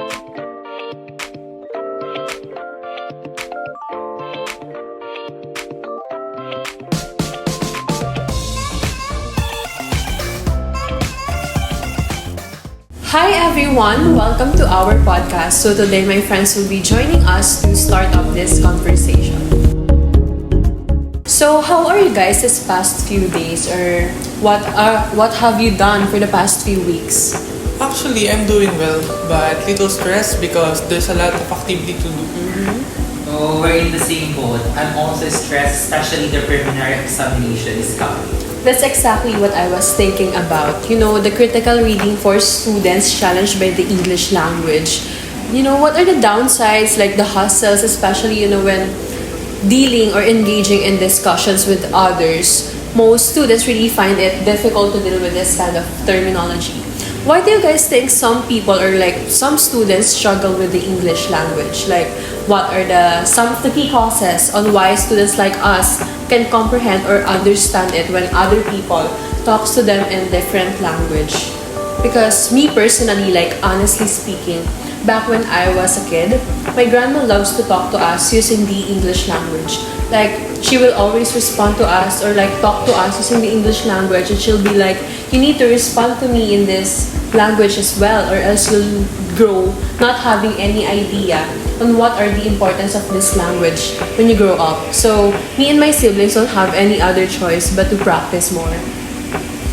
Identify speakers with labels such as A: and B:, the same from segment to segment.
A: Hi everyone, welcome to our podcast. So today my friends will be joining us to start up this conversation. So how are you guys this past few days, or what have you done for the past few weeks?
B: Actually, I'm doing well, but little stressed because there's a lot of activity to do.
C: So we're in the same boat. I'm also stressed, especially the preliminary examination is coming.
A: That's exactly what I was thinking about. You know, the critical reading for students challenged by the English language. You know, what are the downsides, like the hassles, especially, when dealing or engaging in discussions with others? Most students really find it difficult to deal with this kind of terminology. Why do you guys think some people or some students struggle with the English language? Like, what are some of the key causes on why students like us can comprehend or understand it when other people talks to them in different language? Because me personally, honestly speaking, back when I was a kid, my grandma loves to talk to us using the English language. She will always respond to us or talk to us using the English language, and she'll be like, you need to respond to me in this language as well, or else you'll grow not having any idea on what are the importance of this language when you grow up. So me and my siblings don't have any other choice but to practice more.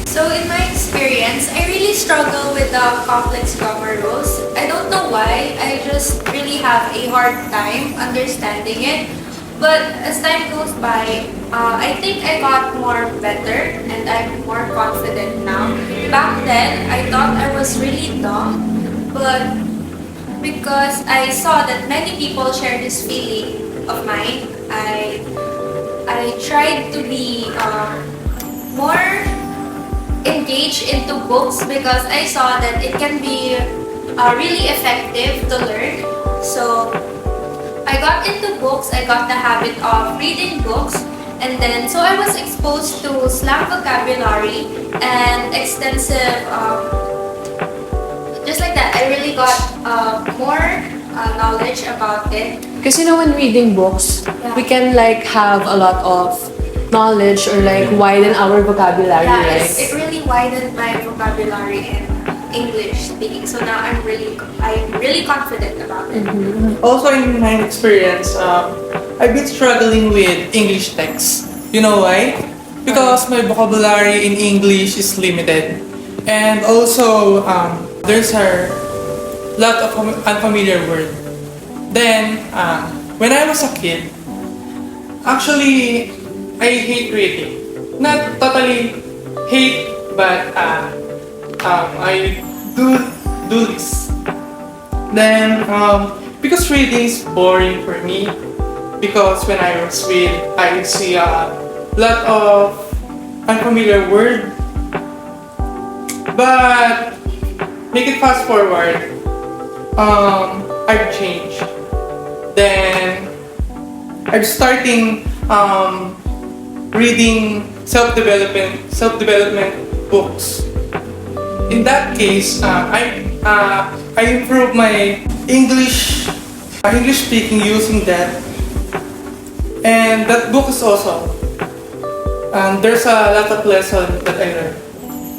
D: So in my experience, I really struggle with the complex grammar rules. I don't know why, I just really have a hard time understanding it. But as time goes by, I think I got more better and I'm more confident now. Back then, I thought I was really dumb, but because I saw that many people share this feeling of mine, I tried to be more engaged into books because I saw that it can be really effective to learn. So I got into books, I got the habit of reading books, and then so I was exposed to slang vocabulary and extensive, just like that, I really got more knowledge about it.
A: Because when reading books, we can have a lot of knowledge or widen our vocabulary,
D: Yeah,
A: right?
D: it really widened my vocabulary in English speaking. So now I'm really confident about it.
B: Also, in my experience, I've been struggling with English texts. You know why? Because my vocabulary in English is limited. And also, there's a lot of unfamiliar words. Then, when I was a kid, actually, I hate reading. Not totally hate, but I do this. Then, because reading is boring for me, because when I was read, I see a lot of unfamiliar word. But make it fast forward, I've changed. Then I'm starting reading self-development books. In that case, I improve my English speaking using that, and that book is awesome. And there's a lot of lessons that I learned.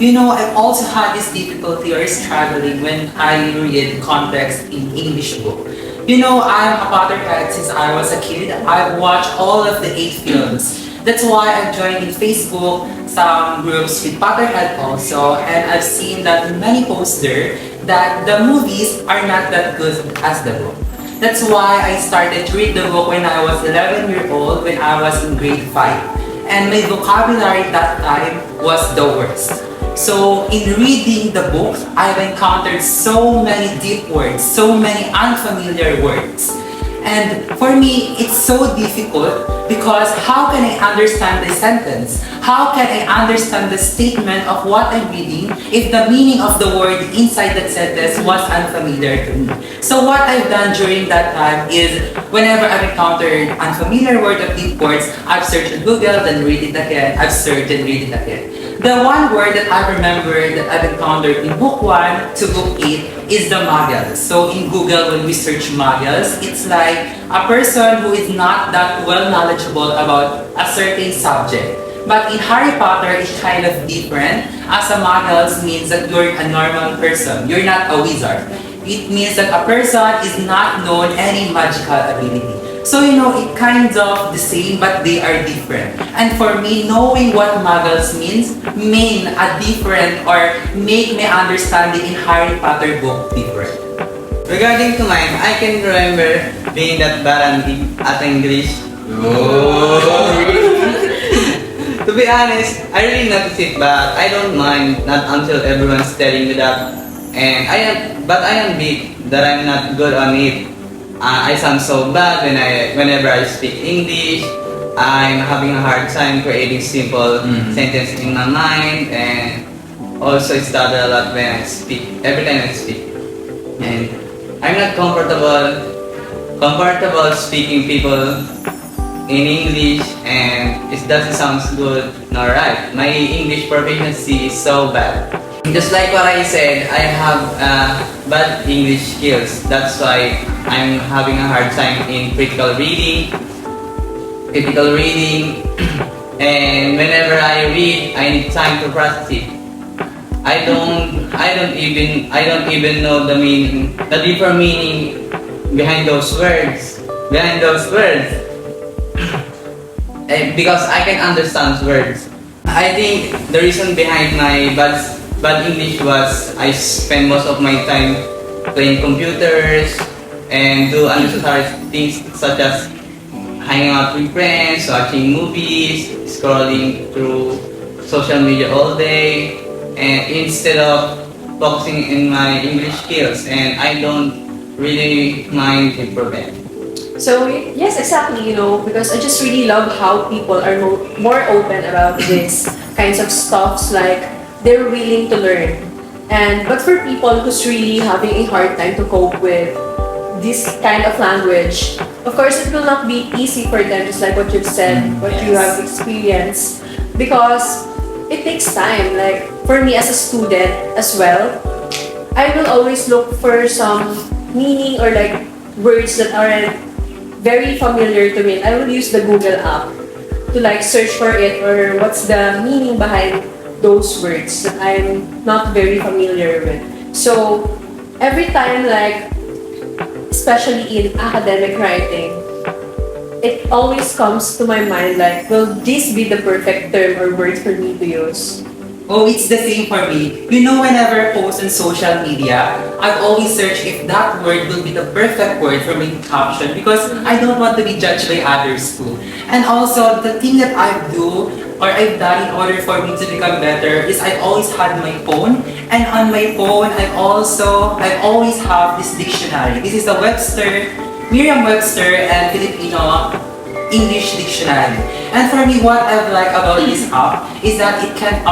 C: I also had this difficulty or struggling when I read context in English book. I'm a Potterhead since I was a kid. I've watched all of the 8 films. That's why I've joined in Facebook some groups with Potterhead also, and I've seen that many posts there that the movies are not that good as the book. That's why I started to read the book when I was 11 years old, when I was in grade 5. And my vocabulary that time was the worst. So in reading the book, I've encountered so many deep words, so many unfamiliar words. And for me, it's so difficult because how can I understand the sentence? How can I understand the statement of what I'm reading if the meaning of the word inside that sentence was unfamiliar to me? So what I've done during that time is whenever I've encountered unfamiliar word of deep words, I've searched on Google, then read it again, I've searched and read it again. The one word that I remember that I've encountered in book 1 to book 8 is the muggles. So in Google, when we search muggles, it's like a person who is not that well knowledgeable about a certain subject. But in Harry Potter, it's kind of different, as a muggles means that you're a normal person. You're not a wizard. It means that a person is not known any magical ability. So it kind of the same, but they are different. And for me, knowing what muggles means mean a different or make my understanding in Harry Potter book different.
E: Regarding to mine, I can remember being that bad at English. To be honest, I really notice it, but I don't mind, not until everyone's telling me that. And I am big that I'm not good on it. I sound so bad whenever I speak English. I'm having a hard time creating simple sentences in my mind, and also stutter a lot when I speak. Every time I speak, and I'm not comfortable speaking people in English, and it doesn't sound good nor right. My English proficiency is so bad. Just like what I said, I have bad English skills. That's why I'm having a hard time in critical reading, and whenever I read, I need time to process it. I don't even know the meaning, the deeper meaning behind those words. Because I can understand words. I think the reason behind my bad English was I spend most of my time playing computers and do unnecessary things such as hanging out with friends, watching movies, scrolling through social media all day, and instead of focusing in my English skills, and I don't really mind improvement.
A: So yes, exactly, because I just really love how people are more open about this kinds of stuffs, like they're willing to learn. But for people who's really having a hard time to cope with this kind of language, of course it will not be easy for them, just like what you've said, what you have experienced, because it takes time. Like for me as a student as well, I will always look for some meaning or like words that aren't very familiar to me. I will use the Google app to like search for it, or what's the meaning behind those words that I'm not very familiar with. So every time, like especially in academic writing, it always comes to my mind like, will this be the perfect term or word for me to use?
C: Oh, it's the same for me. Whenever I post on social media, I always search if that word will be the perfect word for my caption, because I don't want to be judged by others too. And also, the thing that I've done in order for me to become better is I always had my phone, and on my phone I always have this dictionary. This is the Merriam-Webster and Filipino English dictionary. And for me, what I like about this app is that it can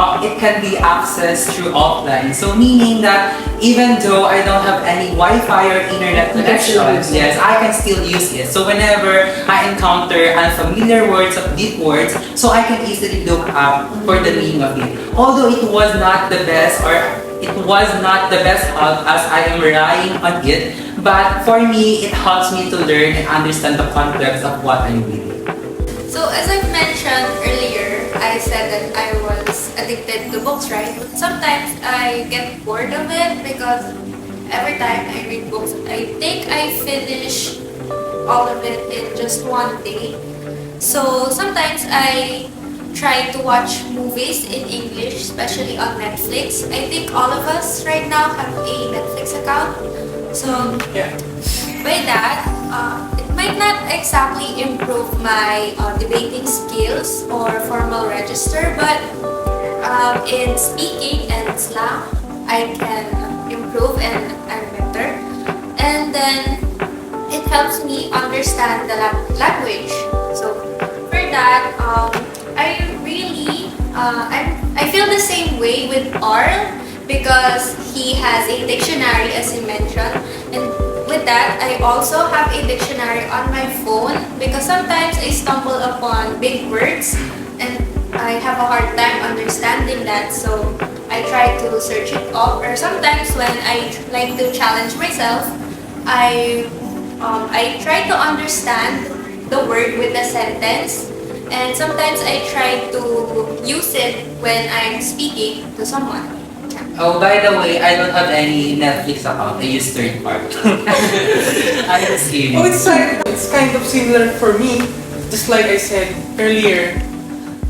C: be accessed through offline. So meaning that even though I don't have any Wi-Fi or internet connection, yes, I can still use it. So whenever I encounter unfamiliar words or deep words, so I can easily look up for the meaning of it. Although it was not the best help as I am relying on it, but for me, it helps me to learn and understand the context of what I'm reading.
D: So as I've mentioned earlier, I said that I was addicted to books, right? Sometimes I get bored of it because every time I read books, I think I finish all of it in just one day. So sometimes I try to watch movies in English, especially on Netflix. I think all of us right now have a Netflix account. So by that, it might not exactly improve my debating skills or formal register, but in speaking and slang, I can improve and I'm better. And then it helps me understand the language. So for that, I feel the same way with Arl, because he has a dictionary, as he mentioned, and with that, I also have a dictionary on my phone, because sometimes I stumble upon big words and I have a hard time understanding that, so I try to search it up. Or sometimes when I like to challenge myself, I try to understand the word with the sentence, and sometimes I try to use it when I'm speaking to someone.
C: Oh, by the way, I don't have any Netflix account. I use third party. I just kidding.
B: Oh, it's kind of similar for me. Just like I said earlier,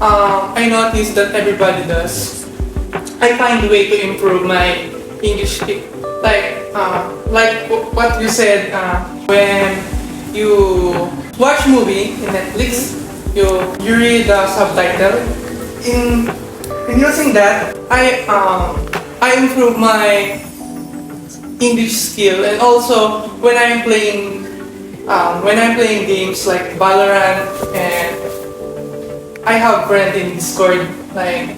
B: I noticed that everybody does. I find a way to improve my English. Like what you said, when you watch movie in Netflix, you read the subtitle. In using that, I improve my English skill, and also when I'm playing games like Valorant, and I have friends in Discord, like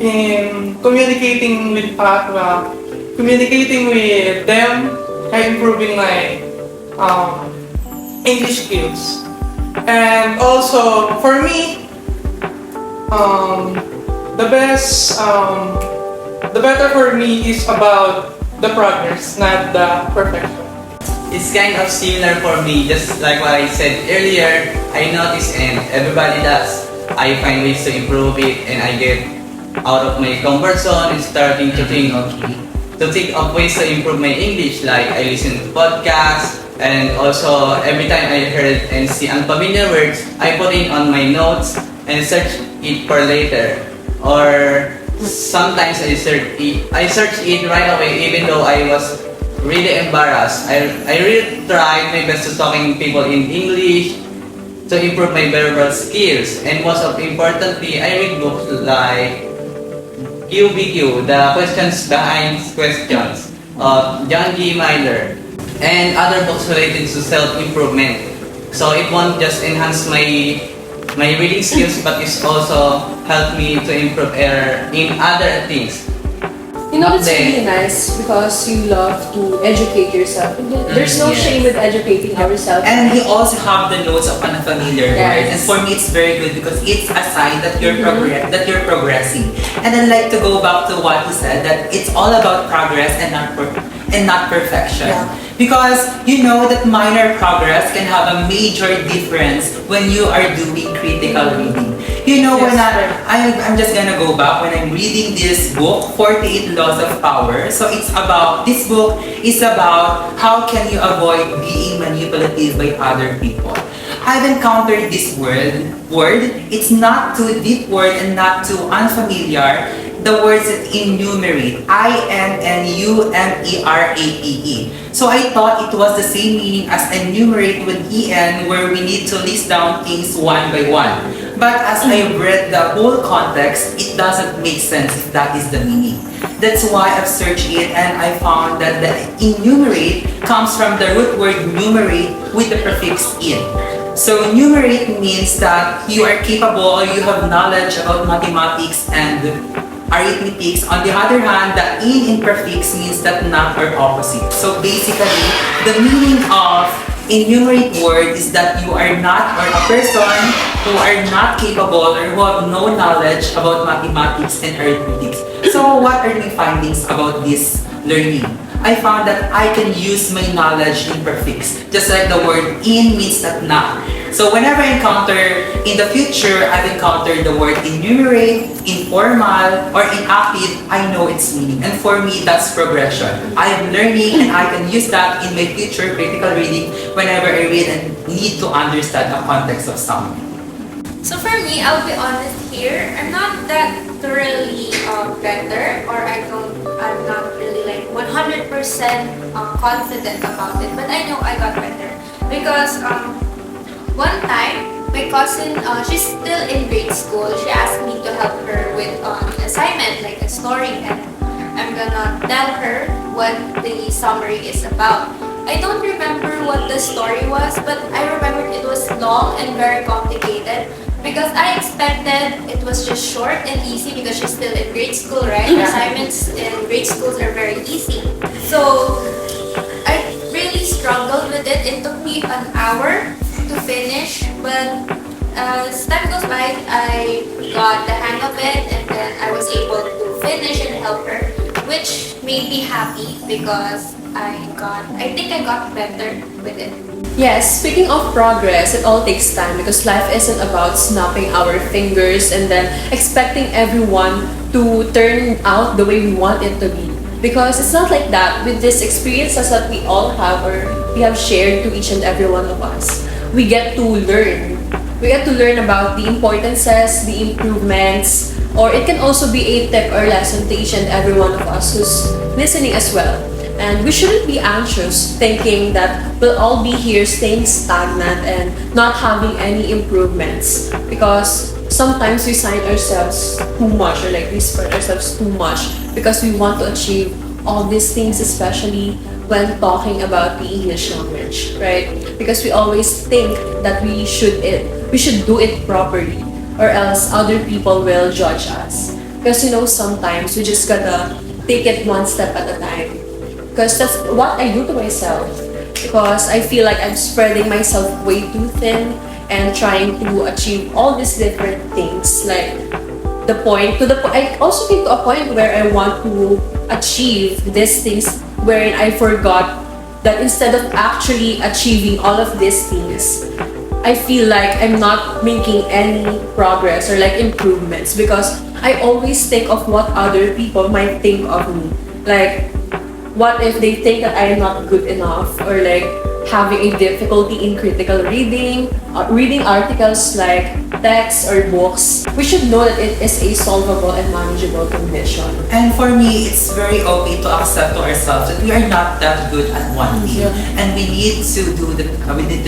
B: in communicating with them, I'm improving my English skills. And also for me, the better for me is about the progress, not the perfection.
E: It's kind of similar for me, just like what I said earlier. I notice and everybody does. I find ways to improve it, and I get out of my comfort zone and starting to think of ways to improve my English. Like I listen to podcasts, and also every time I heard and see unfamiliar words, I put it on my notes and search it for later. Or sometimes I search it right away, even though I was really embarrassed. I really tried my best to talking people in English to improve my verbal skills, and most importantly, I read books like QBQ, the questions behind questions of John G. Miller, and other books related to self-improvement. So it won't just enhance my reading skills, but it's also helped me to improve in other things.
A: You know, it's really nice because you love to educate yourself. There's no
C: Yes.
A: shame with educating ourselves.
C: And you also have the notes of unfamiliar
A: Yes.
C: words. And for me, it's very good because it's a sign that you're progressing. And I'd like to go back to what you said, that it's all about progress and not perfection.
A: Yeah.
C: Because you know that minor progress can have a major difference when you are doing critical reading. You know, when I'm just gonna go back when I'm reading this book, 48 Laws of Power. So this book is about how can you avoid being manipulated by other people. I've encountered this word. It's not too deep word and not too unfamiliar. The words that enumerate, INNUMERATE. So I thought it was the same meaning as enumerate with EN, where we need to list down things one by one. But as I read the whole context, it doesn't make sense if that is the meaning. That's why I've searched it, and I found that the enumerate comes from the root word numerate with the prefix in. So numerate means that you are capable or you have knowledge about mathematics and arithmetics. On the other hand, the in prefix means that not or opposite. So basically, the meaning of enumerate word is that you are not, or a person who are not capable or who have no knowledge about mathematics and arithmetics. So what are my findings about this learning? I found that I can use my knowledge in prefix, just like the word in means that not. So whenever I encounter, in the future, I've encountered the word enumerate, informal, or inactive, I know its meaning. And for me, that's progression. I'm learning and I can use that in my future critical reading whenever I read and need to understand the context of something.
D: So for me, I'll be honest here, I'm not that thoroughly better, or I'm not really like 100% confident about it, but I know I got better. Because one time, my cousin, she's still in grade school, she asked me to help her with an assignment, like a story, and I'm gonna tell her what the summary is about. I don't remember what the story was, but I remember it was long and very complicated. Because I expected it was just short and easy because she's still in grade school, right? Assignments in grade schools are very easy. So I really struggled with it. It took me an hour to finish, but as time goes by, I got the hang of it, and then I was able to finish and help her, which made me happy because I think I got better with it.
A: Yes, speaking of progress, it all takes time because life isn't about snapping our fingers and then expecting everyone to turn out the way we want it to be. Because it's not like that. With these experiences that we all have or we have shared to each and every one of us, we get to learn. We get to learn about the importances, the improvements, or it can also be a tip or lesson to each and every one of us who's listening as well. And we shouldn't be anxious thinking that we'll all be here staying stagnant and not having any improvements because sometimes we sign ourselves too much or like we spread ourselves too much because we want to achieve all these things, especially when talking about the English language, right? Because we always think that we should do it properly or else other people will judge us. Because sometimes we just gotta take it one step at a time. Because that's what I do to myself. Because I feel like I'm spreading myself way too thin and trying to achieve all these different things. Like I also came to a point where I want to achieve these things wherein I forgot that instead of actually achieving all of these things, I feel like I'm not making any progress or like improvements because I always think of what other people might think of me. Like, what if they think that I am not good enough or like having a difficulty in critical reading, reading articles like texts or books? We should know that it is a solvable and manageable condition.
C: And for me, it's very okay to accept to ourselves that we are not that good at one thing, and we need to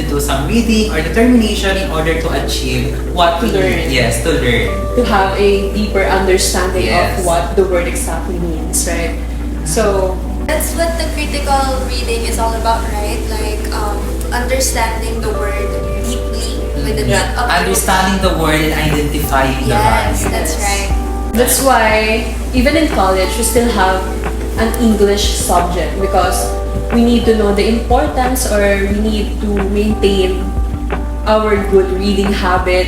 C: do some reading or determination in order to achieve what we
A: learn.
C: need. Yes, to learn.
A: To have a deeper understanding
C: Yes.
A: of what the word exactly means, right? So,
D: That's what the critical reading is all about, right? Like understanding the word deeply with a bit of
C: Understanding the word and identifying the
D: Yes,
C: value.
D: that's right.
A: that's why even in college we still have an English subject because we need to know the importance or we need to maintain our good reading habit,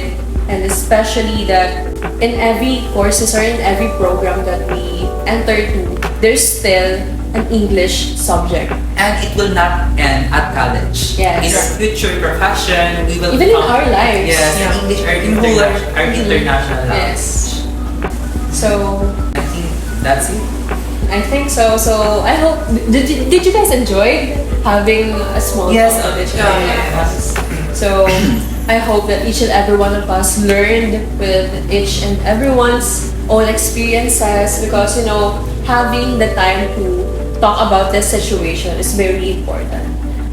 A: and especially that in every courses or in every program that we enter to, there's still an English subject.
C: And it will not end at college.
A: Yes.
C: In our future profession, we will
A: Even in our lives.
C: Yes,
A: Yeah.
C: English are
A: Mhm.
C: international language.
A: Yes. So,
C: I think that's it.
A: I think so. So, I hope, did you guys enjoy having a small
C: Yes,
A: competition?
C: yes.
A: So, I hope that each and every one of us learned with each and everyone's own experiences because, having the time to talk about this situation is very important.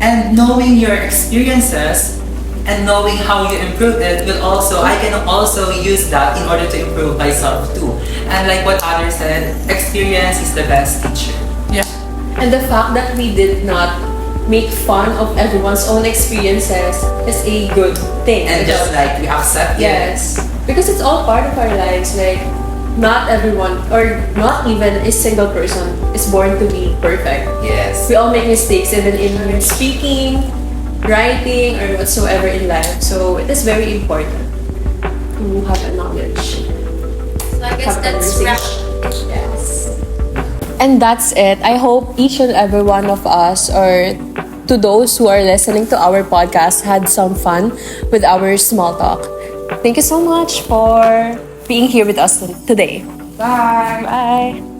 C: And knowing your experiences and knowing how you improve it I can also use that in order to improve myself too. And like what others said, experience is the best teacher.
A: And the fact that we did not make fun of everyone's own experiences is a good thing.
C: And just like we accept it.
A: Yes, because it's all part of our lives. Like, not everyone, or not even a single person, is born to be perfect.
C: Yes.
A: We all make mistakes, even in speaking, writing, or whatsoever in life. So it is very important to have a knowledge.
D: So I guess
A: Have
D: that's
A: conversation. Yes. And that's it. I hope each and every one of us, or to those who are listening to our podcast, had some fun with our small talk. Thank you so much for being here with us today.
C: Bye.
A: Bye.